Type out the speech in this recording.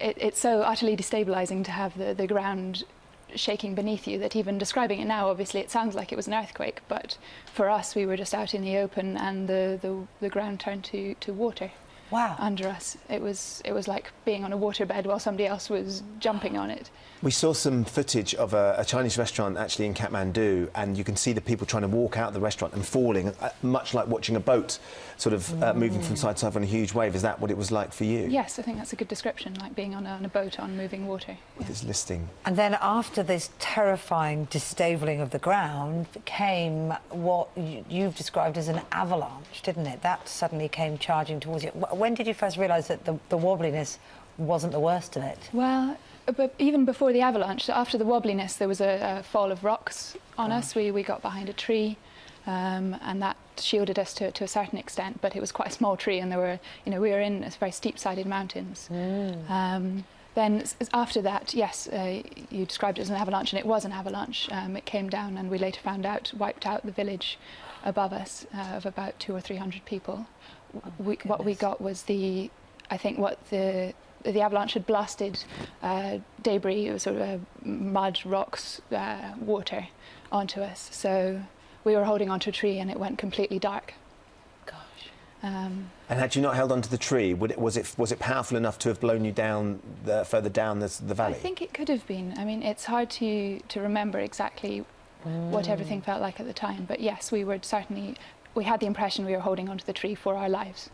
it's so utterly destabilising to have the ground shaking beneath you that even describing it now, obviously it sounds like it was an earthquake, but for us we were just out in the open and the ground turned to water. Wow. Under us. It was like being on a waterbed while somebody else was jumping on it. We saw some footage of a Chinese restaurant actually in Kathmandu, and you can see the people trying to walk out of the restaurant and falling, much like watching a boat sort of moving from side to side on a huge wave. Is that what it was like for you? Yes, I think that's a good description, like being on a boat on moving water. With its listing. And then after this terrifying disabling of the ground came what you've described as an avalanche, didn't it? That suddenly came charging towards you. When did you first realise that the wobbliness wasn't the worst of it? Well, but even before the avalanche, after the wobbliness, there was a fall of rocks on us. We got behind a tree, and that shielded us to a certain extent, but it was quite a small tree, and there were, we were in very steep-sided mountains. Then after that, yes, you described it as an avalanche, and it was an avalanche. It came down, and we later found out, wiped out the village above us of about 200 or 300 people. What we got was I think what the avalanche had blasted debris, sort of mud, rocks, water onto us. So we were holding onto a tree and it went completely dark. Gosh. And had you not held onto the tree, was it powerful enough to have blown you down further down the valley? I think it could have been. I mean, it's hard to remember exactly what everything felt like at the time, but yes, we had the impression we were holding onto the tree for our lives.